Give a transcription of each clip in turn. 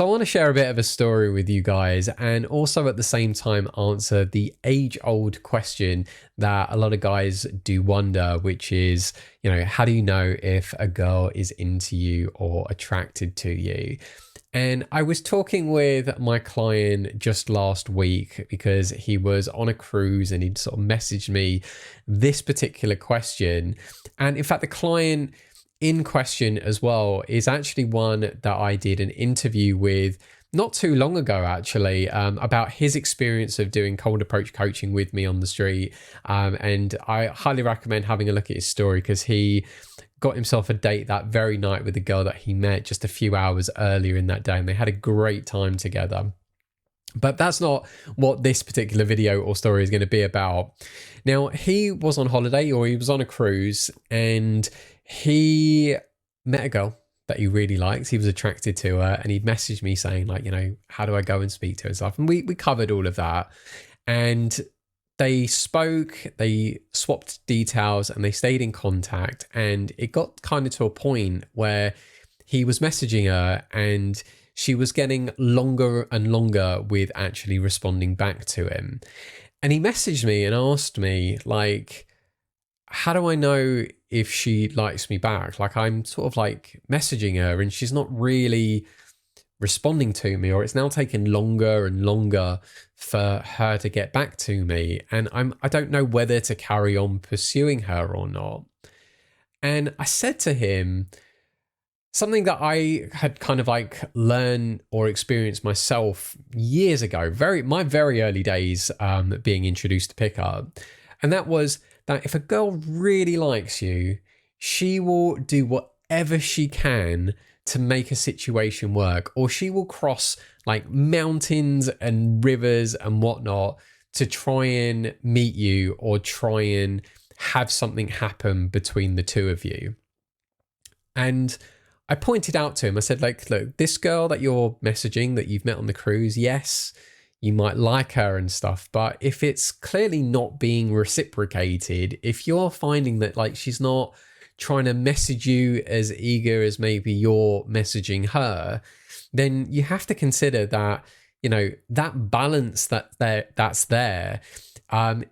So I want to share a bit of a story with you guys, and also at the same time answer the age-old question that a lot of guys do wonder, which is, how do you know if a girl is into you or attracted to you? And I was talking with my client just last week because he was on a cruise and he'd sort of messaged me this particular question. And in fact, the client in question as well is actually one that I did an interview with not too long ago, actually, about his experience of doing cold approach coaching with me on the street. And I highly recommend having a look at his story because he got himself a date that very night with a girl that he met just a few hours earlier in that day, and they had a great time together. But that's not what this particular video or story is going to be about. Now, he was on holiday, or he was on a cruise, and he met a girl that he really liked. He was attracted to her, and he'd messaged me saying, like, how do I go and speak to her and stuff? And we covered all of that. And they spoke, they swapped details, and they stayed in contact. And it got kind of to a point where he was messaging her and she was getting longer and longer with actually responding back to him. And he messaged me and asked me, like, how do I know if she likes me back? Like, I'm sort of like messaging her and she's not really responding to me, or it's now taking longer and longer for her to get back to me. And I don't know whether to carry on pursuing her or not. And I said to him something that I had kind of like learned or experienced myself years ago, my very early days being introduced to pickup. And that was that if a girl really likes you, she will do whatever she can to make a situation work, or she will cross like mountains and rivers and whatnot to try and meet you or try and have something happen between the two of you. And I pointed out to him, I said, like, look, this girl that you're messaging that you've met on the cruise, yes, you might like her and stuff, but if it's clearly not being reciprocated, if you're finding that like she's not trying to message you as eager as maybe you're messaging her, then you have to consider that, that balance that's there.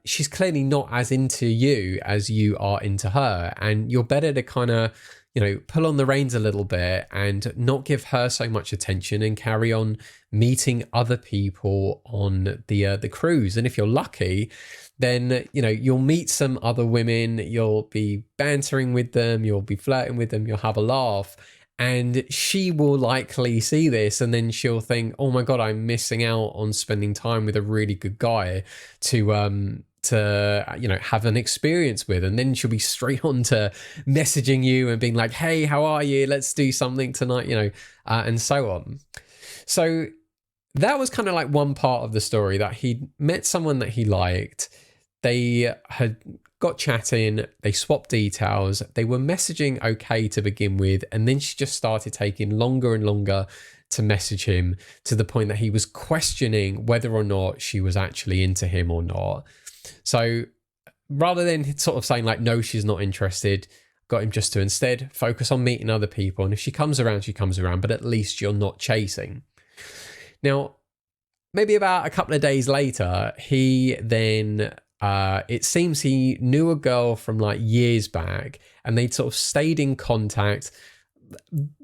She's clearly not as into you as you are into her, and you're better to kind of pull on the reins a little bit and not give her so much attention and carry on meeting other people on the cruise. And if you're lucky, then, you'll meet some other women, you'll be bantering with them, you'll be flirting with them, you'll have a laugh. And she will likely see this and then she'll think, oh my God, I'm missing out on spending time with a really good guy to have an experience with. And then she'll be straight on to messaging you and being like, hey, how are you? Let's do something tonight, and so on. So that was kind of like one part of the story, that he met someone that he liked. They had got chatting, they swapped details, they were messaging okay to begin with, and then she just started taking longer and longer to message him, to the point that he was questioning whether or not she was actually into him or not. So rather than sort of saying like, no, she's not interested, got him just to instead focus on meeting other people. And if she comes around, she comes around, but at least you're not chasing. Now, maybe about a couple of days later, he then, it seems he knew a girl from like years back, and they'd sort of stayed in contact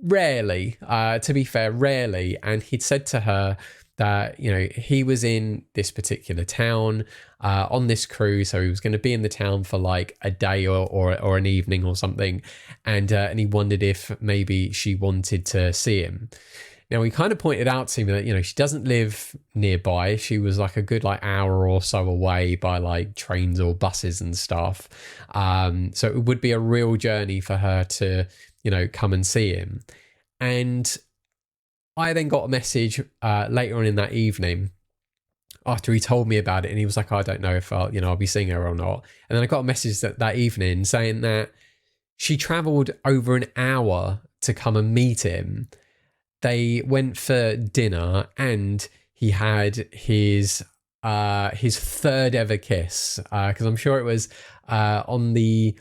rarely, to be fair, rarely. And he'd said to her that, he was in this particular town on this cruise. So he was going to be in the town for like a day or an evening or something. And he wondered if maybe she wanted to see him. Now, he kind of pointed out to me that, she doesn't live nearby. She was like a good like hour or so away by like trains or buses and stuff. So it would be a real journey for her to, come and see him. And I then got a message later on in that evening after he told me about it, and he was like, I don't know if I'll be seeing her or not. And then I got a message that evening saying that she traveled over an hour to come and meet him. They went for dinner, and he had his third ever kiss, because I'm sure it was on the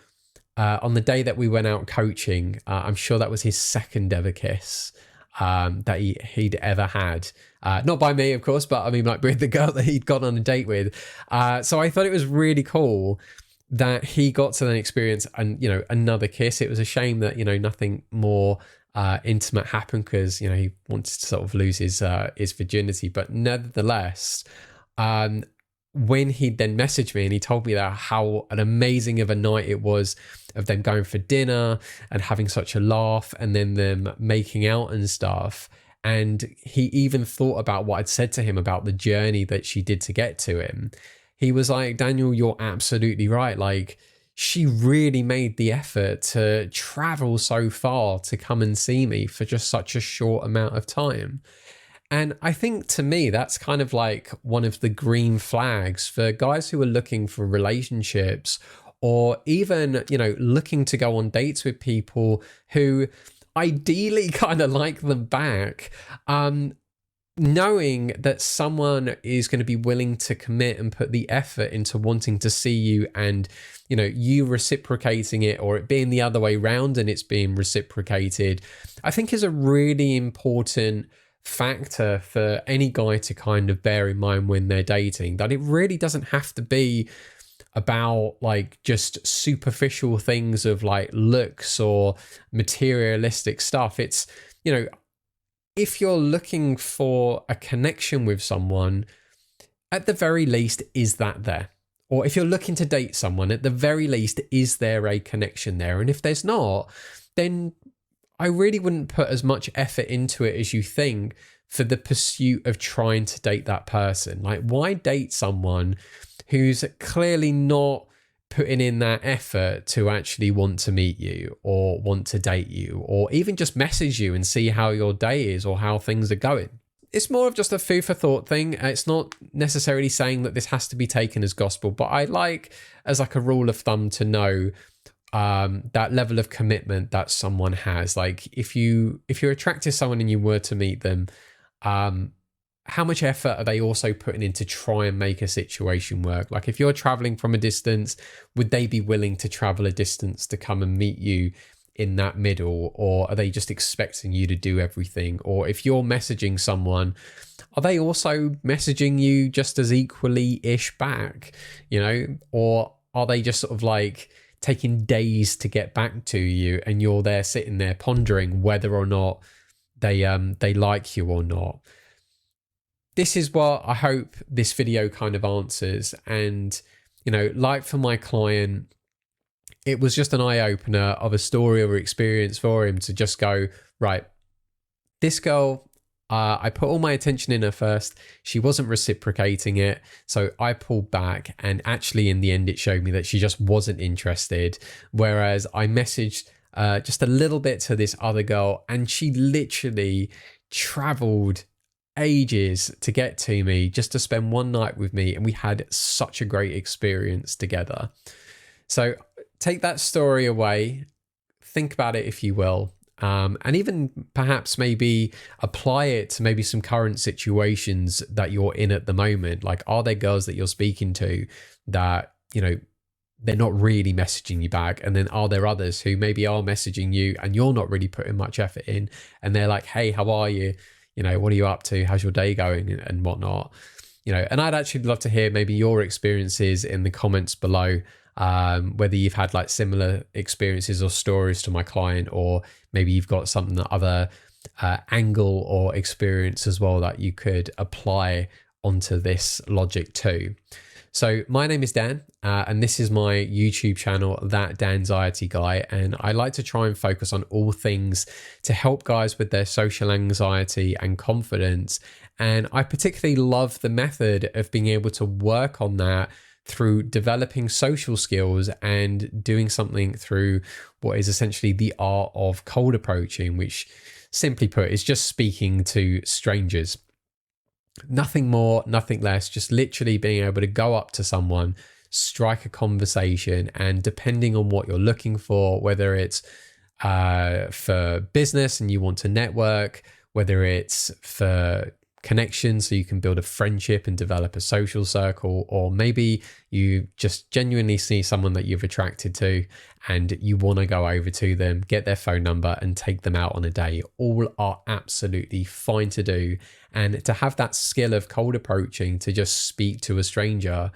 day that we went out coaching. I'm sure that was his second ever kiss. that he'd ever had. Not by me, of course, but I mean, like with the girl that he'd gone on a date with. So I thought it was really cool that he got to then experience another kiss. It was a shame that nothing more intimate happened, because he wanted to sort of lose his virginity. But nevertheless, when he then messaged me and he told me that how an amazing of a night it was of them going for dinner and having such a laugh and then them making out and stuff. And he even thought about what I'd said to him about the journey that she did to get to him. He was like, Daniel, you're absolutely right. Like, she really made the effort to travel so far to come and see me for just such a short amount of time. And I think, to me, that's kind of like one of the green flags for guys who are looking for relationships, or even, looking to go on dates with people who ideally kind of like them back. Knowing that someone is going to be willing to commit and put the effort into wanting to see you, and you reciprocating it, or it being the other way round and it's being reciprocated, I think is a really important factor for any guy to kind of bear in mind when they're dating. That it really doesn't have to be about like just superficial things of like looks or materialistic stuff. It's if you're looking for a connection with someone, at the very least, is that there? Or if you're looking to date someone, at the very least, is there a connection there? And if there's not, then I really wouldn't put as much effort into it as you think for the pursuit of trying to date that person. Like, why date someone who's clearly not putting in that effort to actually want to meet you or want to date you, or even just message you and see how your day is or how things are going? It's more of just a food for thought thing. It's not necessarily saying that this has to be taken as gospel, but I like, as like a rule of thumb, to know that level of commitment that someone has. Like, if you're attracted to someone and you were to meet them, how much effort are they also putting in to try and make a situation work? Like, if you're traveling from a distance, would they be willing to travel a distance to come and meet you in that middle? Or are they just expecting you to do everything? Or if you're messaging someone, are they also messaging you just as equally-ish back? Or are they just sort of like taking days to get back to you, and you're there sitting there pondering whether or not they like you or not? This is what I hope this video kind of answers. And, like for my client, it was just an eye-opener of a story or experience for him to just go, right, this girl, I put all my attention in her first. She wasn't reciprocating it. So I pulled back, and actually in the end, it showed me that she just wasn't interested. Whereas I messaged just a little bit to this other girl, and she literally traveled ages to get to me just to spend one night with me, and we had such a great experience together. So take that story away, think about it if you will, and even perhaps maybe apply it to maybe some current situations that you're in at the moment. Like, are there girls that you're speaking to that they're not really messaging you back? And then are there others who maybe are messaging you and you're not really putting much effort in, and they're like, hey, how are you? What are you up to? How's your day going? And whatnot. And I'd actually love to hear maybe your experiences in the comments below, whether you've had like similar experiences or stories to my client, or maybe you've got something that other angle or experience as well that you could apply onto this logic too. So my name is Dan, and this is my YouTube channel, That Danxiety Guy, and I like to try and focus on all things to help guys with their social anxiety and confidence. And I particularly love the method of being able to work on that through developing social skills and doing something through what is essentially the art of cold approaching, which simply put is just speaking to strangers. Nothing more, nothing less, just literally being able to go up to someone, strike a conversation, and depending on what you're looking for, whether it's for business and you want to network, whether it's for connection so you can build a friendship and develop a social circle, or maybe you just genuinely see someone that you've attracted to and you want to go over to them, get their phone number and take them out on a date. All are absolutely fine to do. And to have that skill of cold approaching, to just speak to a stranger,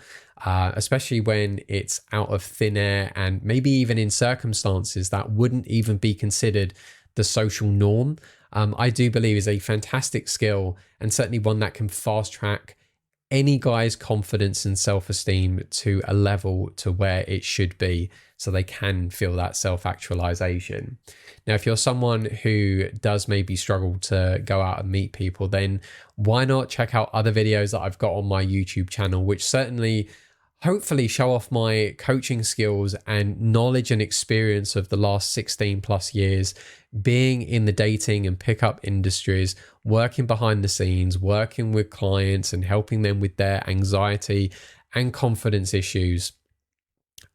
especially when it's out of thin air and maybe even in circumstances that wouldn't even be considered the social norm, I do believe is a fantastic skill, and certainly one that can fast track any guy's confidence and self-esteem to a level to where it should be, so they can feel that self-actualization. Now, if you're someone who does maybe struggle to go out and meet people, then why not check out other videos that I've got on my YouTube channel, which certainly hopefully show off my coaching skills and knowledge and experience of the last 16 plus years being in the dating and pickup industries, working behind the scenes, working with clients and helping them with their anxiety and confidence issues.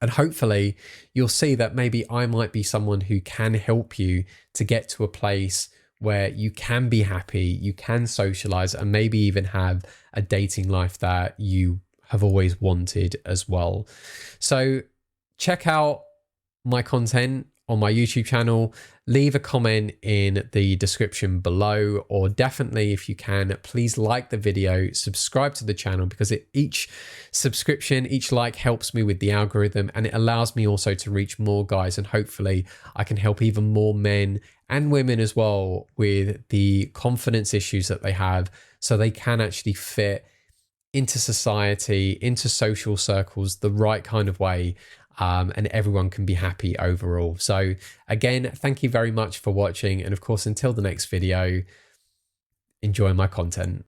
And hopefully you'll see that maybe I might be someone who can help you to get to a place where you can be happy, you can socialize, and maybe even have a dating life that you have always wanted as well. So check out my content on my YouTube channel, leave a comment in the description below, or definitely, if you can, please like the video, subscribe to the channel, because each subscription, each like helps me with the algorithm, and it allows me also to reach more guys, and hopefully I can help even more men and women as well with the confidence issues that they have, so they can actually fit into society, into social circles, the right kind of way, and everyone can be happy overall. So again, thank you very much for watching. And of course, until the next video, enjoy my content.